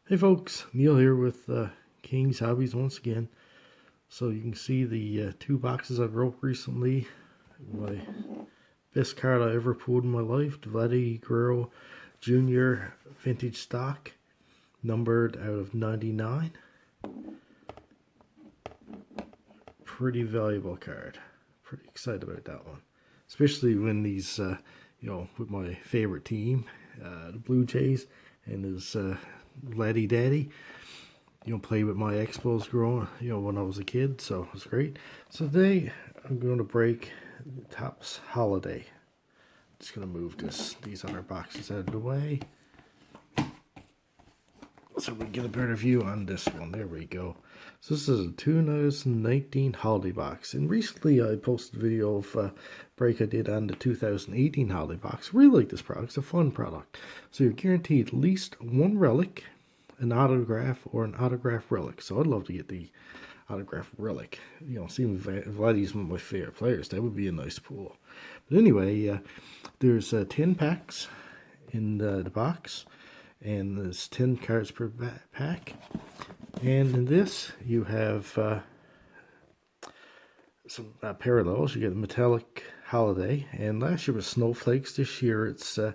Hey folks, Neil here with King's Hobbies once again. So you can see the two boxes I've broke recently. My best card I ever pulled in my life, Vladdy Guerrero Jr. Vintage Stock, numbered out of 99. Pretty valuable card. Pretty excited about that one. Especially when these, with my favorite team, the Blue Jays, and his Laddie Daddy, play with my Expos growing, when I was a kid, so it was great. So today I'm going to break Topps Holiday. Just going to move these other boxes out of the way so we get a better view on this one. There we go. So this is a 2019 holiday box, and recently I posted a video of a break I did on the 2018 holiday box. Really like this product. It's a fun product. So you're guaranteed at least one relic, an autograph, or an autograph relic. So I'd love to get the autograph relic. Seeing Vladdy's one of my favorite players. That would be a nice pool. But anyway, there's 10 packs in the box, and there's 10 cards per pack. And in this, you have some parallels. You get a metallic holiday, and last year was snowflakes. This year, it's the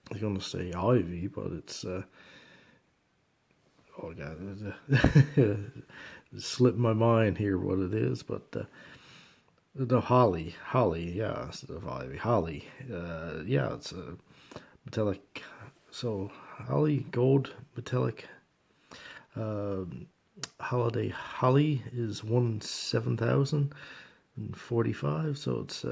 I was going to say ivy, but it's oh god, it slipped my mind here what it is, but the holly, yeah, instead of ivy, holly, yeah, it's a metallic. So holly, gold, metallic, holiday holly is 7,045. So it's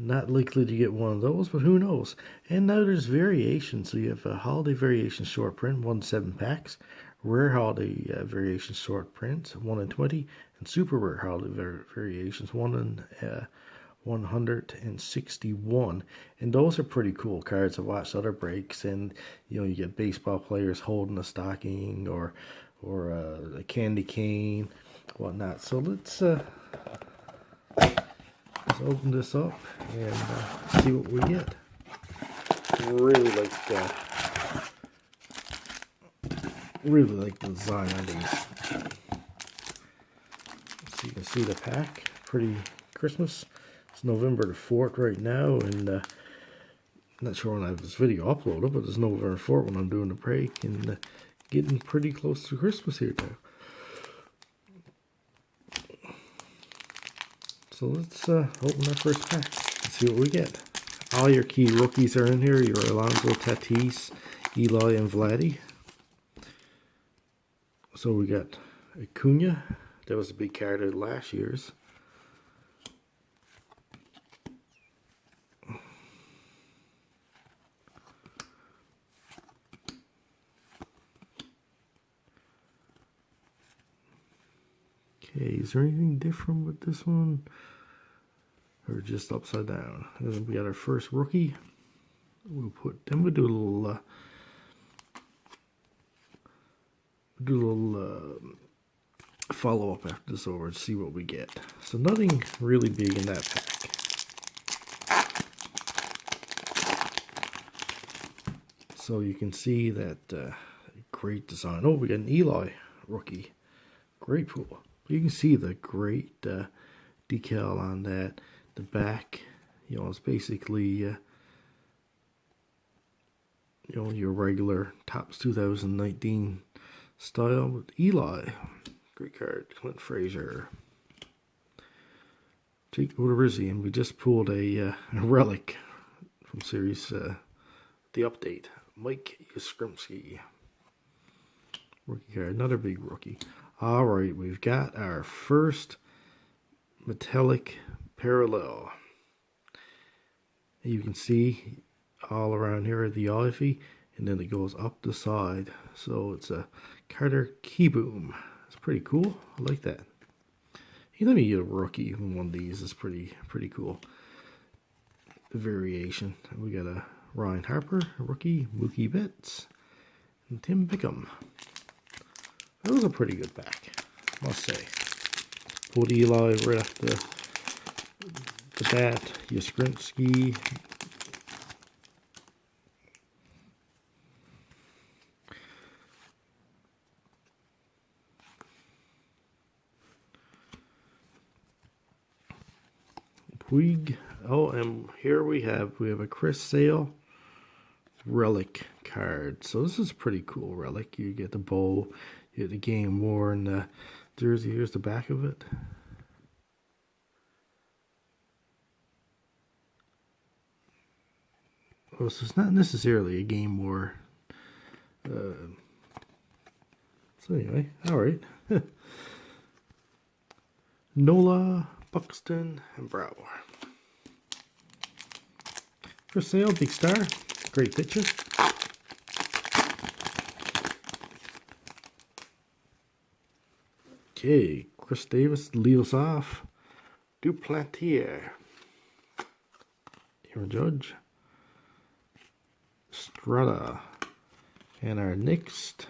not likely to get one of those, but who knows? And now there's variations. So you have a holiday variation short print, 1-7 packs, rare holiday variation short prints, 1-20, and super rare holiday variations, 161. And those are pretty cool cards. I watched other breaks, and you get baseball players holding a stocking or a candy cane, whatnot. So let's open this up and see what we get. Really like the design on these. So you can see the pack, pretty Christmas. It's November the 4th right now, and I'm not sure when I have this video uploaded, but it's November 4th when I'm doing the break, and getting pretty close to Christmas here too. So let's open our first pack and see what we get. All your key rookies are in here. Your Alonso, Tatis, Eli, and Vladdy. So we got Acuna. That was a big card of last year's. Okay, is there anything different with this one? Or just upside down? And then we got our first rookie. We'll do a little follow up after this over and see what we get. So nothing really big in that pack. So you can see that great design. Oh, we got an Eli rookie. Great pool. You can see the great decal on that. The back, it's basically your regular Topps 2019 style with Eli. Great card. Clint Frazier, Jake Odorizzi, and we just pulled a relic from series the update. Mike Yastrzemski. Rookie card, another big rookie. All right, we've got our first metallic parallel. You can see all around here the ivy, and then it goes up the side. So it's a Carter Keyboom. It's pretty cool. I like that. Hey, let me get a rookie. One of these is pretty cool. The variation. We got a Ryan Harper, a rookie, Mookie Betts, and Tim Bickham. That was a pretty good pack, must say. Pulled Eli right off the bat. Yastrzemski, Puig. Oh, and here we have a Chris Sale relic card. So this is a pretty cool relic. You get the bow, you get the game worn jersey. Here's the back of it. Oh, so it's not necessarily a game war. So anyway, all right. Nola, Buxton, and Brower. For sale, big star. Great picture. Okay, Chris Davis lead us off. Duplantier. Aaron Judge. Strata. And our next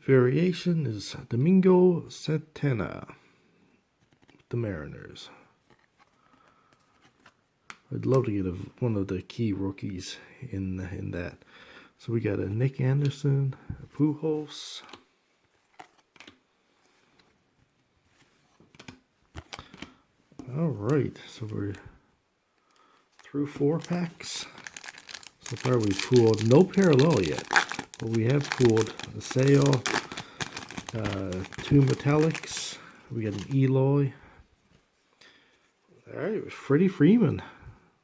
variation is Domingo Santana with the Mariners. I'd love to get one of the key rookies in that. So we got a Nick Anderson, a Pujols. All right, so we're through 4 packs. So far we've pulled no parallel yet, but we have pulled a Sale, 2 metallics. We got an Eloy. All right, Freddie Freeman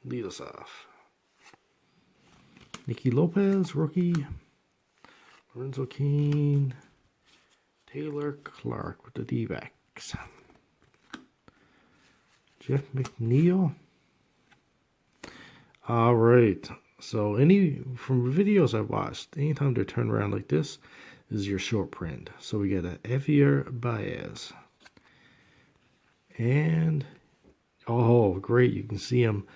lead us off. Nicky Lopez, rookie. Lorenzo Cain. Taylor Clark with the D-backs. Jeff McNeil. All right. So from videos I've watched, anytime they turn around like this is your short print. So we get a Javier Baez. And, oh, great. You can see him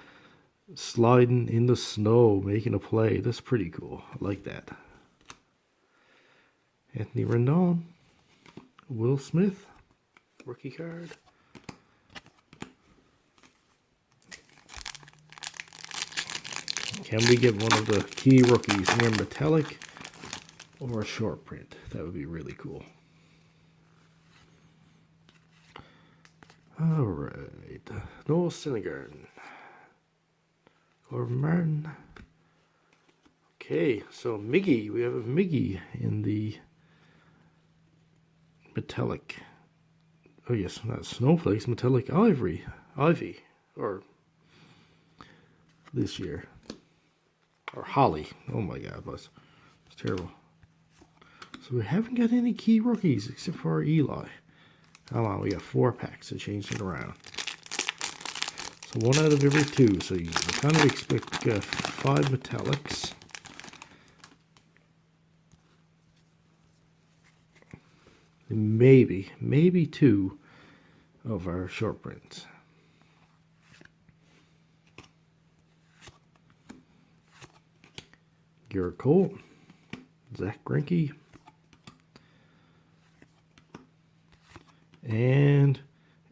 sliding in the snow, making a play. That's pretty cool. I like that. Anthony Rendon. Will Smith. Rookie card. Can we get one of the key rookies here, metallic or a short print? That would be really cool. All right. Noel Syndergaard. Corbin Martin. Okay, so Miggy. We have a Miggy in the metallic. Oh, yes, not snowflakes, metallic ivy, or this year. Or Holly. Oh my God, it's terrible. So we haven't got any key rookies except for our Eli. Come on, we got 4 packs to change it around. So 1 out of every 2. So you kind of expect 5 metallics. And maybe 2 of our short prints. Garrett Cole, Zach Greinke, and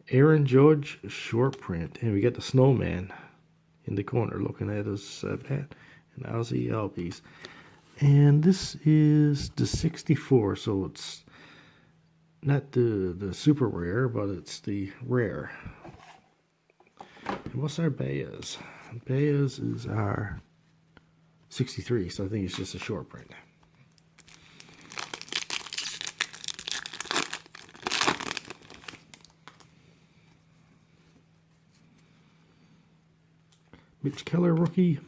Aaron Judge short print. And we got the snowman in the corner looking at us bat, and Ozzie Albies. And this is the 64, so it's not the super rare, but it's the rare. And what's our Baez? Baez is our 63, so I think it's just a short print. Mitch Keller, rookie.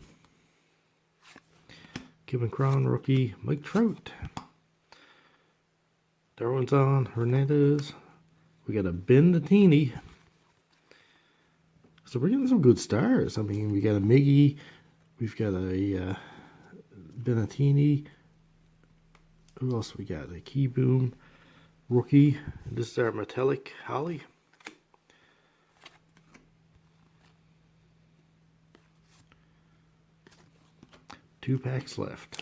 Kevin Cron, rookie. Mike Trout. Darwin's on. Hernandez. We got a Ben Natini. So we're getting some good stars. I mean, we got a Miggy. We've got a Benatini. Who else we got? A Key Boom rookie. This is our metallic Holly. Two packs left.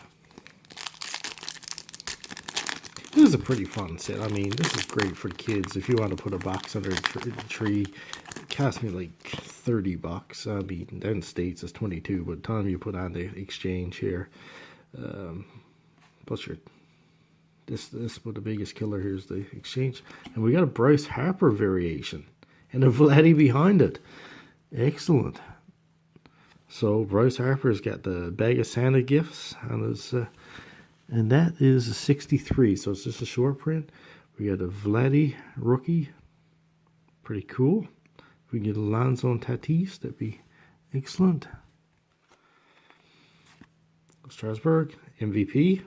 This is a pretty fun set. I mean, this is great for kids. If you want to put a box under the tree, it cost me like $30. I mean, down in the States it's 22, but the time you put on the exchange here, plus your this but the biggest killer here is the exchange. And we got a Bryce Harper variation and a Vladdy behind it. Excellent. So Bryce Harper's got the bag of Santa gifts on his, and that is a 63. So it's just a short print. We got a Vladdy rookie. Pretty cool. If we can get Alonso and Tatis, that'd be excellent. Strasburg, MVP,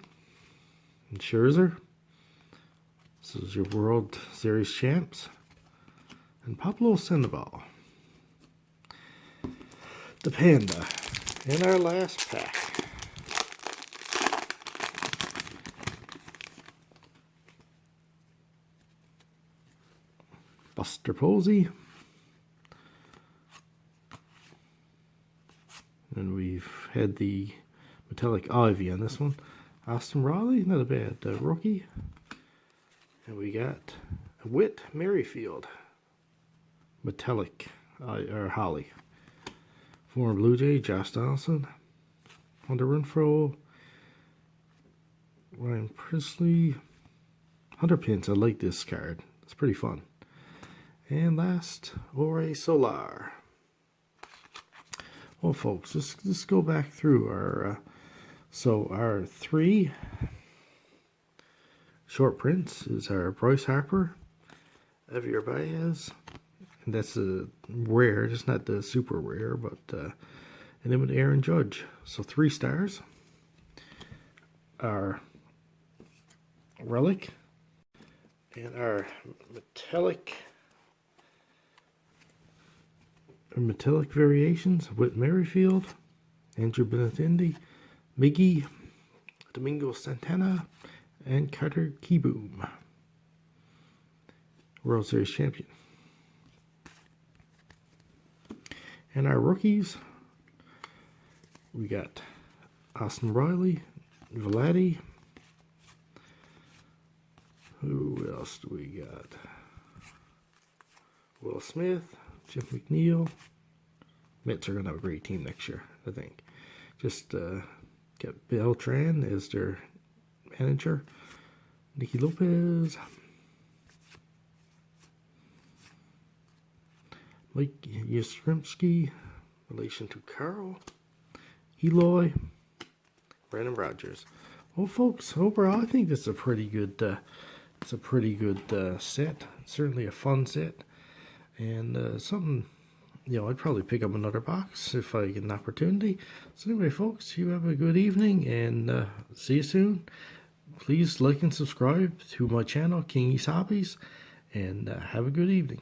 and Scherzer. This is your World Series champs. And Pablo Sandoval. The Panda. In our last pack. Buster Posey. And we've had the metallic Ivy on this one. Austin Riley, not a bad rookie. And we got a Whit Merrifield. Metallic or Holly. Former Blue Jay, Josh Donaldson. Hunter Renfroe. Ryan Presley. Hunter Pence, I like this card. It's pretty fun. And last, Ore Solar. Well, folks, let's go back through our our 3 short prints is our Bryce Harper, Javier Baez, and that's a rare, just not the super rare, but and then with Aaron Judge. So 3 stars. Our relic and our metallic variations with Merrifield, Andrew Benintendi, Miggy, Domingo Santana, and Carter Kieboom, World Series champion. And our rookies, we got Austin Riley, Vladdy. Who else do we got? Will Smith, Jim McNeil. Mets are going to have a great team next year, I think. Just got Beltran as their manager. Nicky Lopez. Mike Yastrzemski. Relation to Carl. Eloy. Brandon Rogers. Well, folks, overall, I think this is a pretty good set. Certainly a fun set. And something, I'd probably pick up another box if I get an opportunity. So anyway, folks, you have a good evening, and see you soon. Please like and subscribe to my channel, King East Hobbies, and have a good evening.